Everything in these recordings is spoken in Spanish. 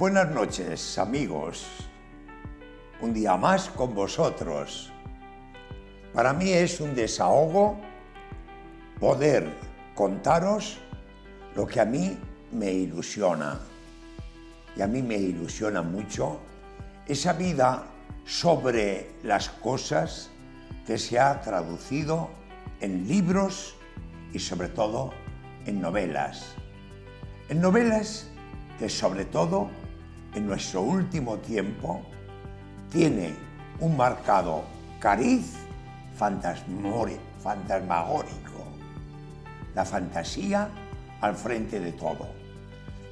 Buenas noches, amigos. Un día más con vosotros. Para mí es un desahogo poder contaros lo que a mí me ilusiona. Y a mí me ilusiona mucho esa vida sobre las cosas que se ha traducido en libros y sobre todo en novelas. En novelas que sobre todo en nuestro último tiempo tiene un marcado cariz fantasmagórico. La fantasía al frente de todo.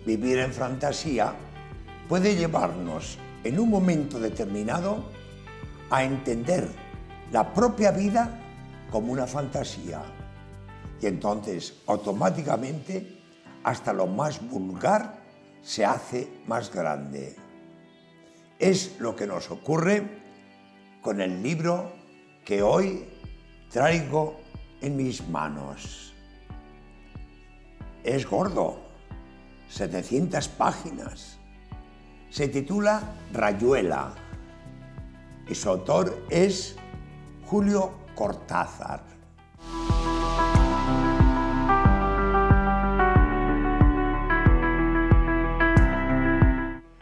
Vivir en fantasía puede llevarnos en un momento determinado a entender la propia vida como una fantasía. Y entonces automáticamente hasta lo más vulgar se hace más grande. Es lo que nos ocurre con el libro que hoy traigo en mis manos. Es gordo, 700 páginas. Se titula Rayuela y su autor es Julio Cortázar.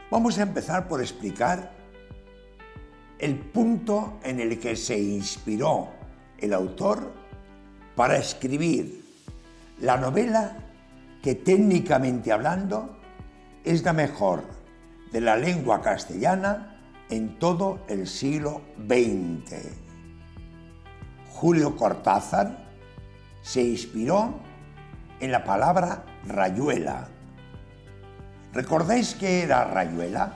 Vamos a empezar por explicar el punto en el que se inspiró el autor para escribir la novela que técnicamente hablando es la mejor de la lengua castellana en todo el siglo XX. Julio Cortázar se inspiró en la palabra rayuela. ¿Recordáis qué era rayuela?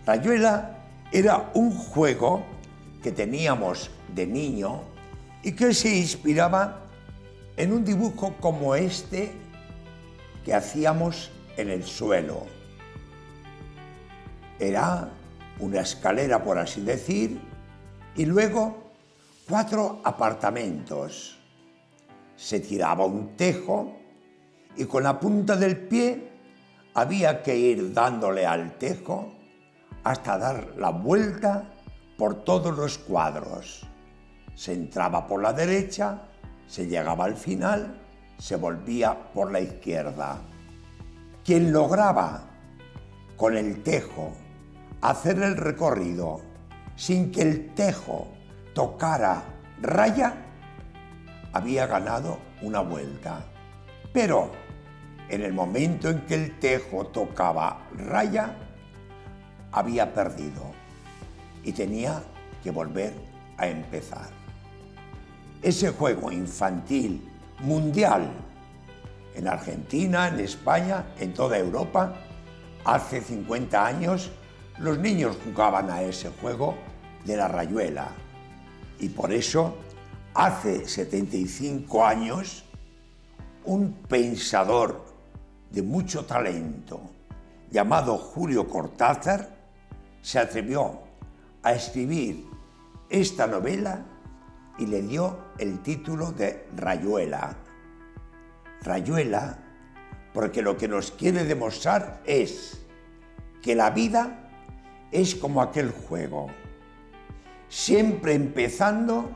Rayuela era un juego que teníamos de niño y que se inspiraba en un dibujo como este que hacíamos en el suelo. Era una escalera, por así decir, y luego 4 apartamentos. Se tiraba un tejo y con la punta del pie había que ir dándole al tejo hasta dar la vuelta por todos los cuadros. Se entraba por la derecha, se llegaba al final, se volvía por la izquierda. Quien lograba con el tejo hacer el recorrido sin que el tejo tocara raya, había ganado una vuelta. Pero en el momento en que el tejo tocaba raya, había perdido y tenía que volver a empezar. Ese juego infantil mundial en Argentina, en España, en toda Europa, hace 50 años los niños jugaban a ese juego de la rayuela. Y por eso, hace 75 años, un pensador de mucho talento, llamado Julio Cortázar, se atrevió a escribir esta novela y le dio el título de Rayuela. Rayuela porque lo que nos quiere demostrar es que la vida es como aquel juego, siempre empezando,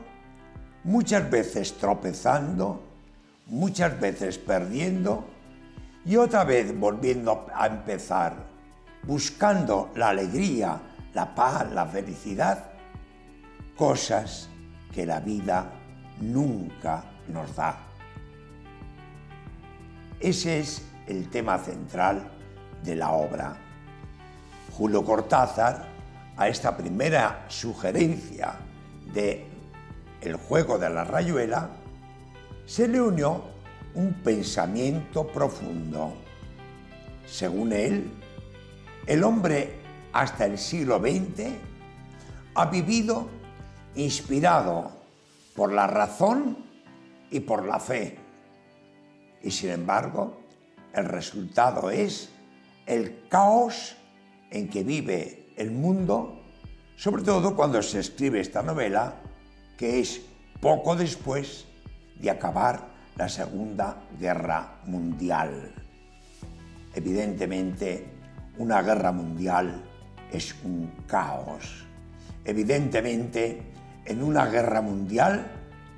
muchas veces tropezando, muchas veces perdiendo, y otra vez volviendo a empezar, buscando la alegría, la paz, la felicidad, cosas que la vida nunca nos da. Ese es el tema central de la obra. Julio Cortázar, a esta primera sugerencia de el juego de la rayuela, se le unió un pensamiento profundo. Según él, el hombre hasta el siglo XX ha vivido inspirado por la razón y por la fe. Y sin embargo, el resultado es el caos en que vive el mundo, sobre todo cuando se escribe esta novela, que es poco después de acabar la Segunda Guerra Mundial. Evidentemente, una guerra mundial es un caos. Evidentemente, en una guerra mundial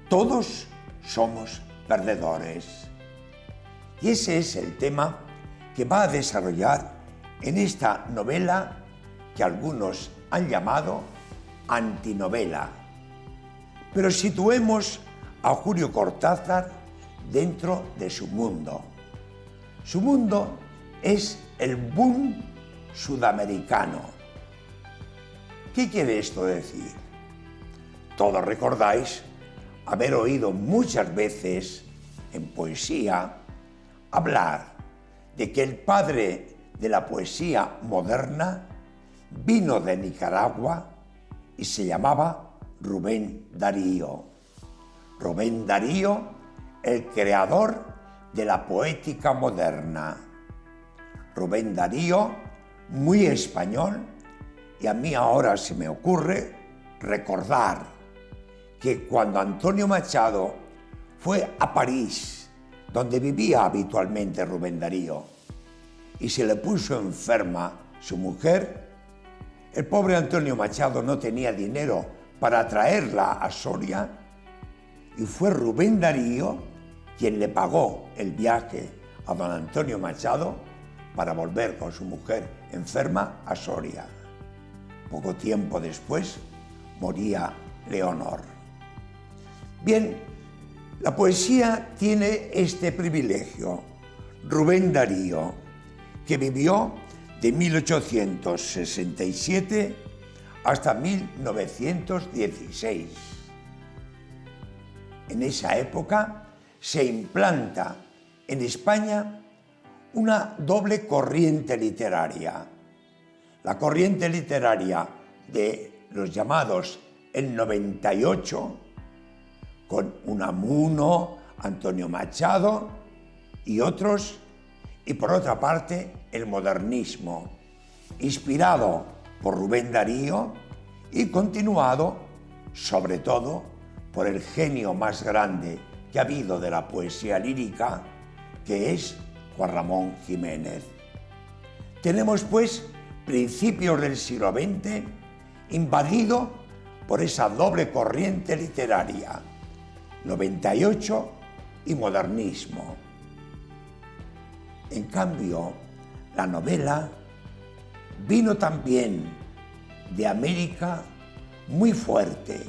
todos somos perdedores. Y ese es el tema que va a desarrollar en esta novela que algunos han llamado antinovela. Pero situemos a Julio Cortázar dentro de su mundo. Su mundo es el boom sudamericano. ¿Qué quiere esto decir? Todos recordáis haber oído muchas veces en poesía hablar de que el padre de la poesía moderna vino de Nicaragua y se llamaba Rubén Darío. Rubén Darío, el creador de la poética moderna. Rubén Darío, muy español, y a mí ahora se me ocurre recordar que cuando Antonio Machado fue a París, donde vivía habitualmente Rubén Darío, y se le puso enferma su mujer, el pobre Antonio Machado no tenía dinero para traerla a Soria, y fue Rubén Darío quien le pagó el viaje a don Antonio Machado para volver con su mujer enferma a Soria. Poco tiempo después moría Leonor. Bien, la poesía tiene este privilegio. Rubén Darío, que vivió de 1867 hasta 1916. En esa época se implanta en España una doble corriente literaria. La corriente literaria de los llamados el 98, con Unamuno, Antonio Machado y otros, y por otra parte el modernismo, inspirado por Rubén Darío y continuado sobre todo por el genio más grande que ha habido de la poesía lírica, que es Juan Ramón Jiménez. Tenemos pues principios del siglo XX invadido por esa doble corriente literaria, 98 y modernismo. En cambio, la novela vino también de América muy fuerte,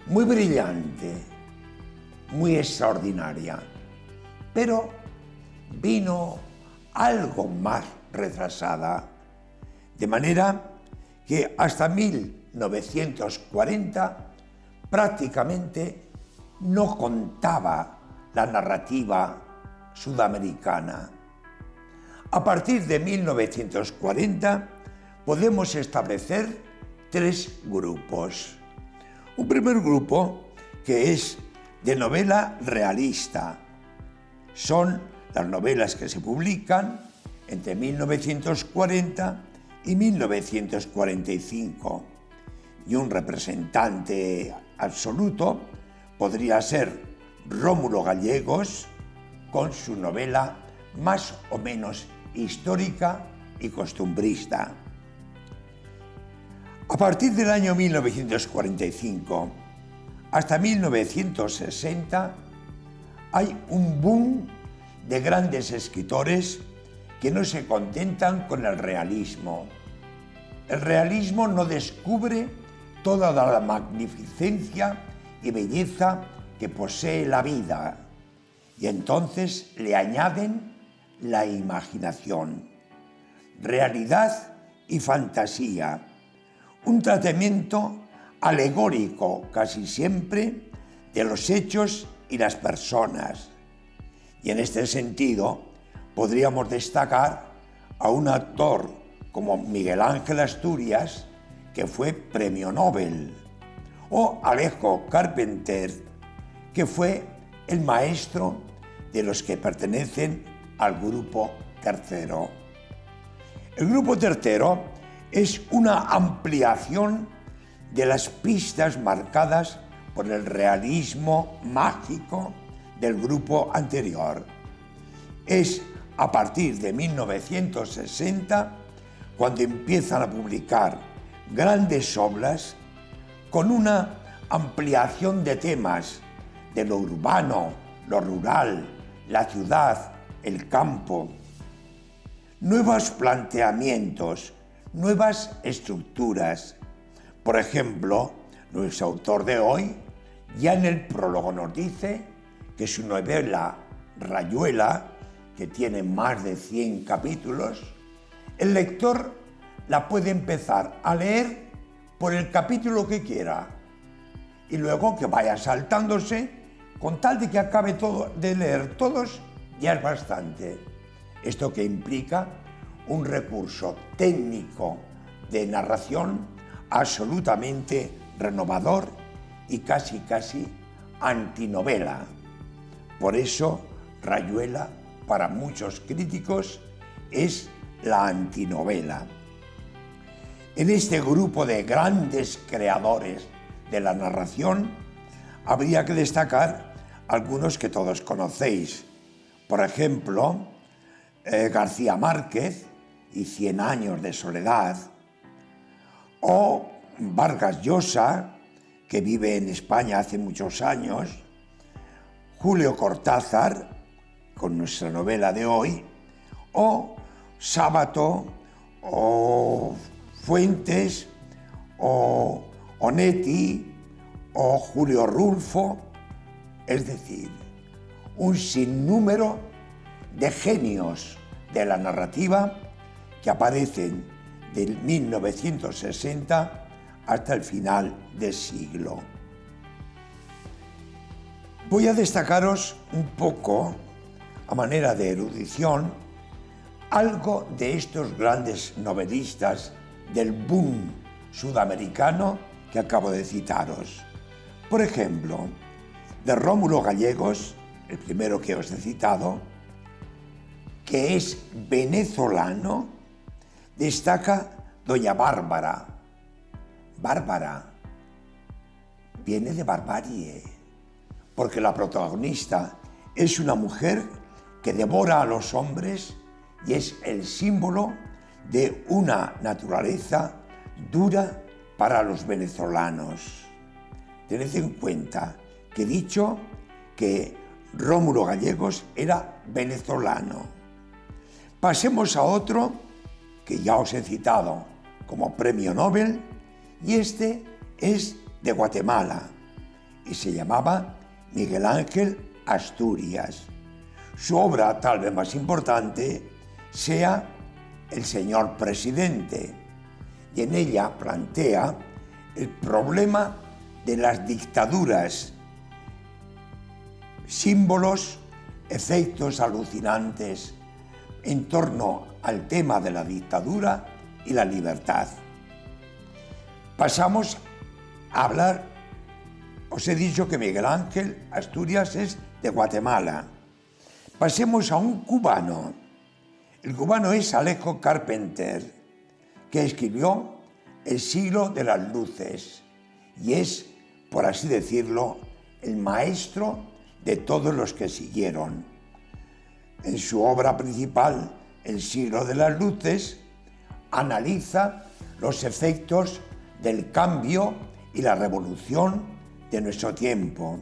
muy brillante, muy extraordinaria, pero vino algo más retrasada, de manera que hasta 1940 prácticamente no contaba la narrativa sudamericana. A partir de 1940 podemos establecer tres grupos. Un primer grupo que es de novela realista. Son las novelas que se publican entre 1940 y 1945. Y un representante absoluto podría ser Rómulo Gallegos, con su novela más o menos histórica y costumbrista. A partir del año 1945 hasta 1960 hay un boom de grandes escritores que no se contentan con el realismo. El realismo no descubre toda la magnificencia y belleza que posee la vida, y entonces le añaden la imaginación, realidad y fantasía, un tratamiento alegórico casi siempre de los hechos y las personas. Y en este sentido podríamos destacar a un actor como Miguel Ángel Asturias, que fue premio Nobel, o Alejo Carpenter, que fue el maestro de los que pertenecen al grupo tercero. El grupo tercero es una ampliación de las pistas marcadas por el realismo mágico del grupo anterior. Es a partir de 1960 cuando empiezan a publicar grandes obras con una ampliación de temas de lo urbano, lo rural, la ciudad, el campo, nuevos planteamientos, nuevas estructuras. Por ejemplo, nuestro autor de hoy ya en el prólogo nos dice que su novela Rayuela, que tiene más de 100 capítulos, el lector la puede empezar a leer por el capítulo que quiera y luego que vaya saltándose, con tal de que acabe de leer todos, ya es bastante. Esto que implica un recurso técnico de narración absolutamente renovador y casi antinovela. Por eso, Rayuela, para muchos críticos, es la antinovela. En este grupo de grandes creadores de la narración, habría que destacar algunos que todos conocéis. Por ejemplo, García Márquez y 100 años de soledad, o Vargas Llosa, que vive en España hace muchos años, Julio Cortázar, con nuestra novela de hoy, o Sábato, o Fuentes, o Onetti, o Julio Rulfo, es decir, un sinnúmero de genios de la narrativa que aparecen del 1960 hasta el final del siglo. Voy a destacaros un poco, a manera de erudición, algo de estos grandes novelistas del boom sudamericano que acabo de citaros. Por ejemplo, de Rómulo Gallegos, el primero que os he citado, que es venezolano, destaca Doña Bárbara. Bárbara viene de barbarie, porque la protagonista es una mujer que devora a los hombres y es el símbolo de una naturaleza dura para los venezolanos. Tened en cuenta que he dicho que Rómulo Gallegos era venezolano. Pasemos a otro que ya os he citado como premio Nobel, y este es de Guatemala y se llamaba Miguel Ángel Asturias. Su obra tal vez más importante sea El señor presidente, y en ella plantea el problema de las dictaduras, símbolos, efectos alucinantes en torno al tema de la dictadura y la libertad. Pasamos a hablar, os he dicho que Miguel Ángel Asturias es de Guatemala. Pasemos a un cubano. El cubano es Alejo Carpenter, que escribió El siglo de las luces y es, por así decirlo, el maestro de todos los que siguieron. En su obra principal, El siglo de las luces, analiza los efectos del cambio y la revolución de nuestro tiempo.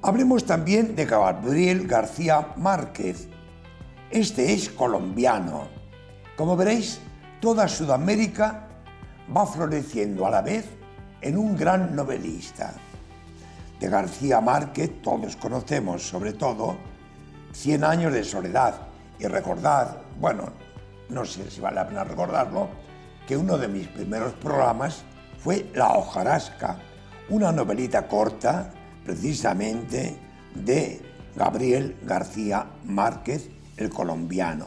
Hablemos también de Gabriel García Márquez. Este es colombiano. Como veréis, toda Sudamérica va floreciendo a la vez en un gran novelista. De García Márquez todos conocemos, sobre todo, 100 años de soledad. Y recordad, bueno, no sé si vale la pena recordarlo, que uno de mis primeros programas fue La hojarasca, una novelita corta, precisamente, de Gabriel García Márquez, el colombiano.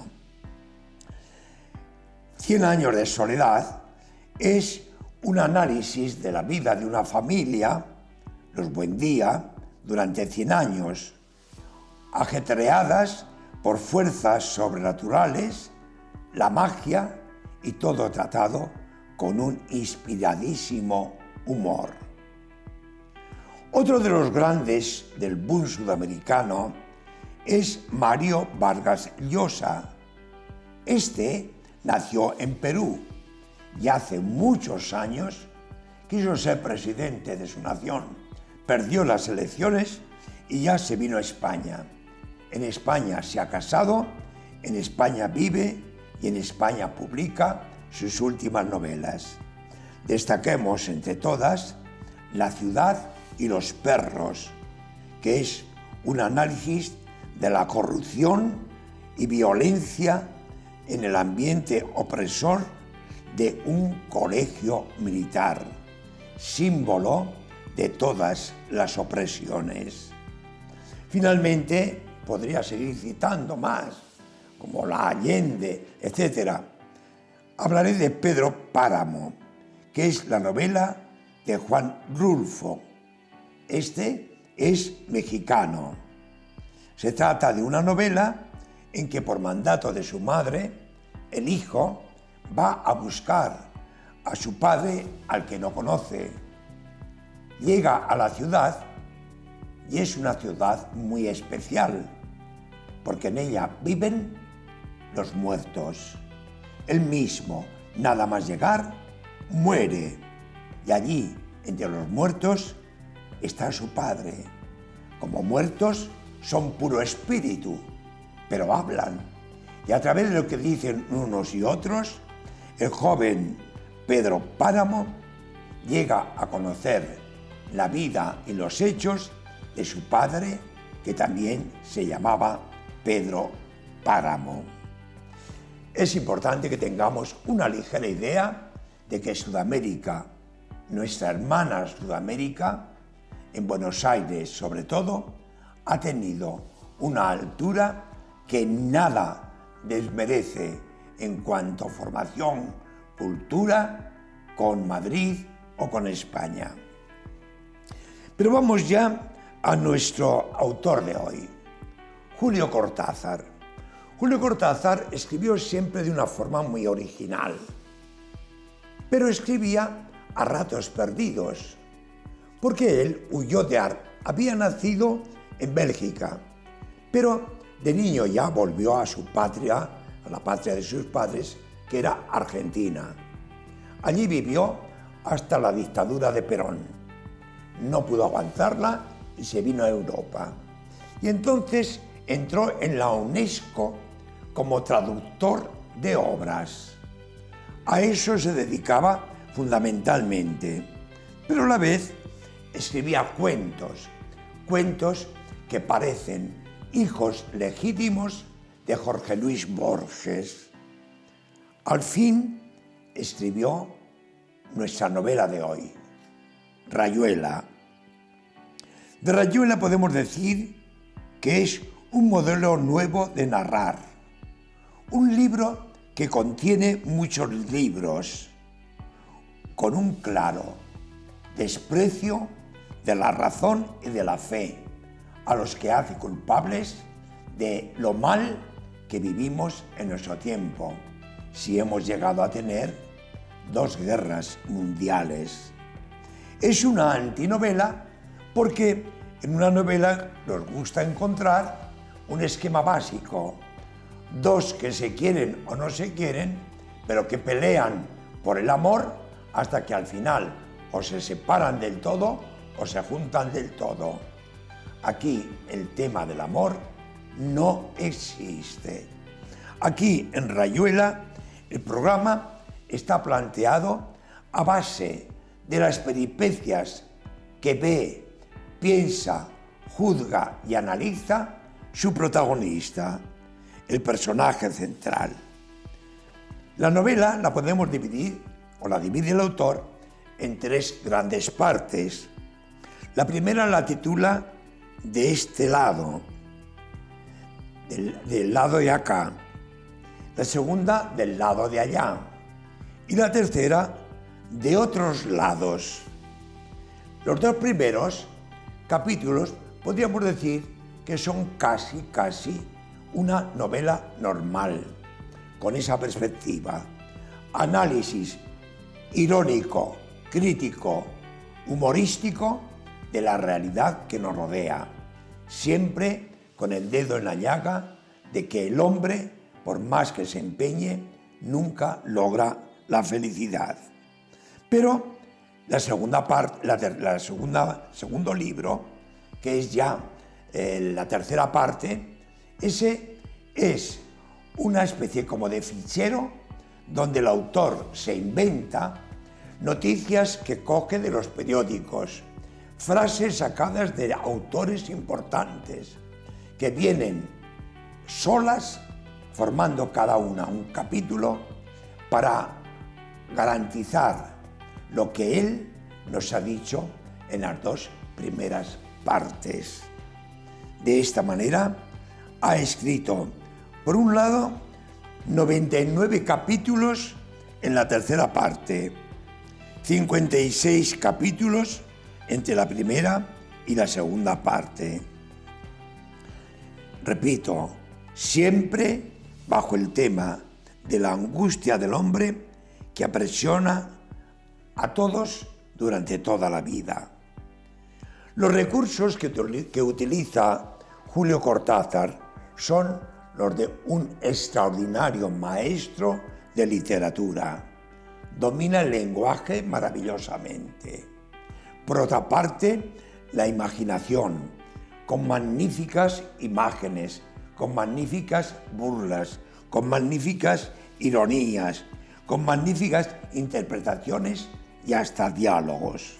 100 años de soledad es un análisis de la vida de una familia, los Buendía, durante 100 años, ajetreadas por fuerzas sobrenaturales, la magia y todo tratado con un inspiradísimo humor. Otro de los grandes del boom sudamericano es Mario Vargas Llosa, Este nació en Perú y hace muchos años quiso ser presidente de su nación. Perdió las elecciones y ya se vino a España. En España se ha casado, en España vive y en España publica sus últimas novelas. Destaquemos entre todas La ciudad y los perros, que es un análisis de la corrupción y violencia en el ambiente opresor de un colegio militar, símbolo de todas las opresiones. Finalmente, podría seguir citando más, como La Allende, etc. Hablaré de Pedro Páramo, que es la novela de Juan Rulfo. Este es mexicano. Se trata de una novela en que por mandato de su madre, el hijo va a buscar a su padre al que no conoce. Llega a la ciudad y es una ciudad muy especial, porque en ella viven los muertos. Él mismo, nada más llegar, muere. Y allí, entre los muertos, está su padre. Como muertos, son puro espíritu, pero hablan. Y a través de lo que dicen unos y otros, el joven Pedro Páramo llega a conocer la vida y los hechos de su padre, que también se llamaba Pedro Páramo. Es importante que tengamos una ligera idea de que Sudamérica, nuestra hermana Sudamérica, en Buenos Aires sobre todo, ha tenido una altura que nada desmerece en cuanto a formación, cultura, con Madrid o con España. Pero vamos ya a nuestro autor de hoy, Julio Cortázar. Julio Cortázar escribió siempre de una forma muy original, pero escribía a ratos perdidos, porque él huyó había nacido en Bélgica, pero de niño ya volvió a su patria, a la patria de sus padres, que era Argentina. Allí vivió hasta la dictadura de Perón. No pudo aguantarla y se vino a Europa. Y entonces entró en la UNESCO como traductor de obras. A eso se dedicaba fundamentalmente, pero a la vez escribía cuentos que parecen hijos legítimos de Jorge Luis Borges. Al fin escribió nuestra novela de hoy, Rayuela. De Rayuela podemos decir que es un modelo nuevo de narrar, un libro que contiene muchos libros, con un claro desprecio de la razón y de la fe, a los que hace culpables de lo mal que vivimos en nuestro tiempo, si hemos llegado a tener 2 guerras mundiales. Es una antinovela porque en una novela nos gusta encontrar un esquema básico, 2 que se quieren o no se quieren, pero que pelean por el amor hasta que al final o se separan del todo o se juntan del todo. Aquí el tema del amor no existe. Aquí en Rayuela el programa está planteado a base de las peripecias que ve, piensa, juzga y analiza su protagonista, el personaje central. La novela la podemos dividir, o la divide el autor, en 3 grandes partes. La primera la titula De este lado, del lado de acá. La segunda, del lado de allá. Y la tercera, de otros lados. Los 2 primeros capítulos podríamos decir que son casi una novela normal, con esa perspectiva. Análisis irónico, crítico, humorístico de la realidad que nos rodea, siempre con el dedo en la llaga de que el hombre por más que se empeñe, nunca logra la felicidad. Pero la segunda parte, segundo libro, que es ya la tercera parte, ese es una especie como de fichero donde el autor se inventa noticias que coge de los periódicos, frases sacadas de autores importantes, que vienen solas, formando cada una un capítulo, para garantizar lo que él nos ha dicho en las dos primeras partes. De esta manera, ha escrito, por un lado, 99 capítulos en la tercera parte, 56 capítulos entre la primera y la segunda parte. Repito, siempre bajo el tema de la angustia del hombre que aprisiona a todos durante toda la vida. Los recursos que utiliza Julio Cortázar son los de un extraordinario maestro de literatura. Domina el lenguaje maravillosamente. Por otra parte, la imaginación, con magníficas imágenes, con magníficas burlas, con magníficas ironías, con magníficas interpretaciones y hasta diálogos.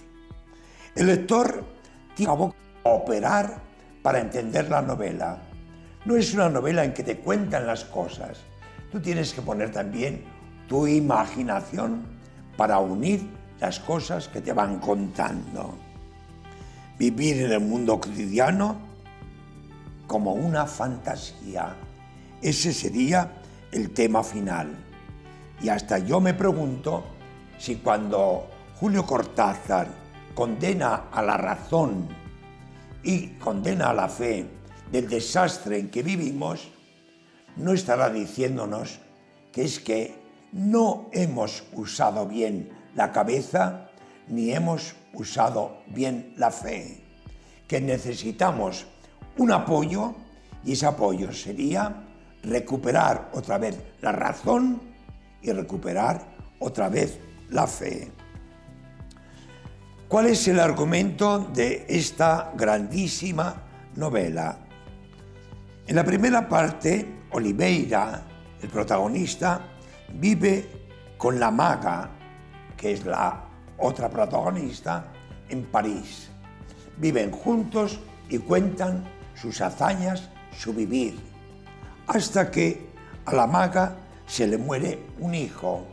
El lector tiene que operar para entender la novela. No es una novela en que te cuentan las cosas. Tú tienes que poner también tu imaginación para unir las cosas que te van contando. Vivir en el mundo cotidiano como una fantasía. Ese sería el tema final. Y hasta yo me pregunto si cuando Julio Cortázar condena a la razón y condena a la fe del desastre en que vivimos, no estará diciéndonos que es que no hemos usado bien la cabeza ni hemos usado bien la fe, que necesitamos un apoyo y ese apoyo sería recuperar otra vez la razón y recuperar otra vez la fe. ¿Cuál es el argumento de esta grandísima novela? En la primera parte, Oliveira, el protagonista, vive con la maga, que es la otra protagonista, en París. Viven juntos y cuentan sus hazañas, su vivir, hasta que a la maga se le muere un hijo.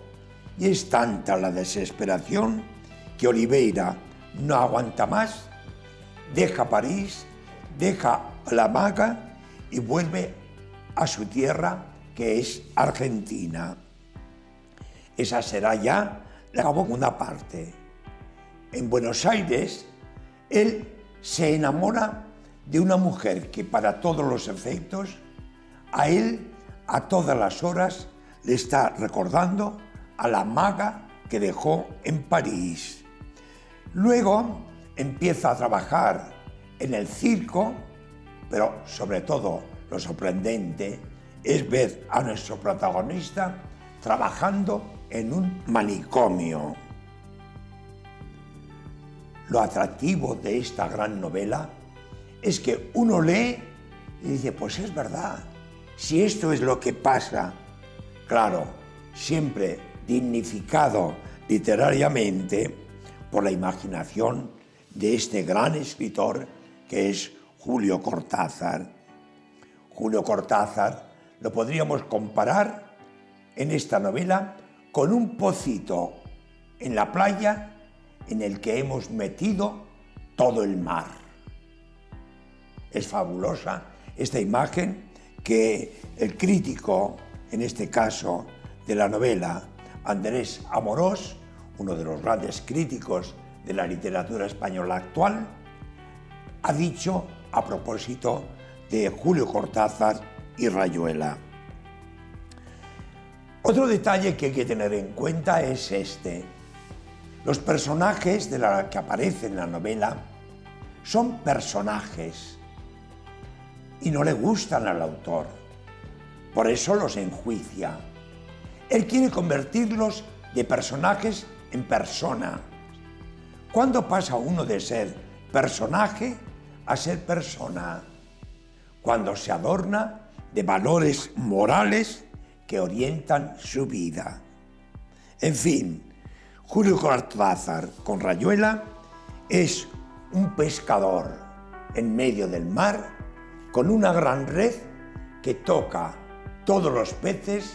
Y es tanta la desesperación que Oliveira no aguanta más, deja París, deja a la maga y vuelve a su tierra, que es Argentina. Esa será ya la segunda parte. En Buenos Aires, él se enamora de una mujer que para todos los efectos, a él, a todas las horas, le está recordando a la maga que dejó en París. Luego empieza a trabajar en el circo, pero sobre todo lo sorprendente es ver a nuestro protagonista trabajando en un manicomio. Lo atractivo de esta gran novela es que uno lee y dice, pues es verdad, si esto es lo que pasa, claro, siempre dignificado literariamente por la imaginación de este gran escritor que es Julio Cortázar. Julio Cortázar lo podríamos comparar en esta novela con un pocito en la playa en el que hemos metido todo el mar. Es fabulosa esta imagen que el crítico, en este caso de la novela, Andrés Amorós, uno de los grandes críticos de la literatura española actual, ha dicho a propósito de Julio Cortázar y Rayuela. Otro detalle que hay que tener en cuenta es este. Los personajes que aparecen en la novela son personajes y no le gustan al autor. Por eso los enjuicia. Él quiere convertirlos de personajes en persona. ¿Cuándo pasa uno de ser personaje a ser persona? Cuando se adorna de valores morales que orientan su vida. En fin, Julio Cortázar con Rayuela es un pescador en medio del mar con una gran red que toca todos los peces,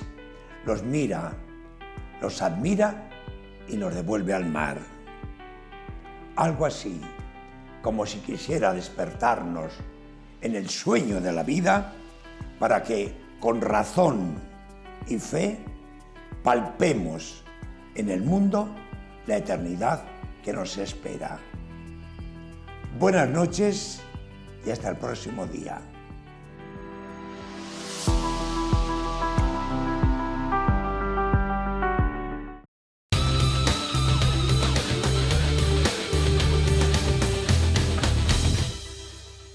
los mira, los admira y los devuelve al mar. Algo así, como si quisiera despertarnos en el sueño de la vida para que con razón y fe palpemos en el mundo la eternidad que nos espera. Buenas noches y hasta el próximo día.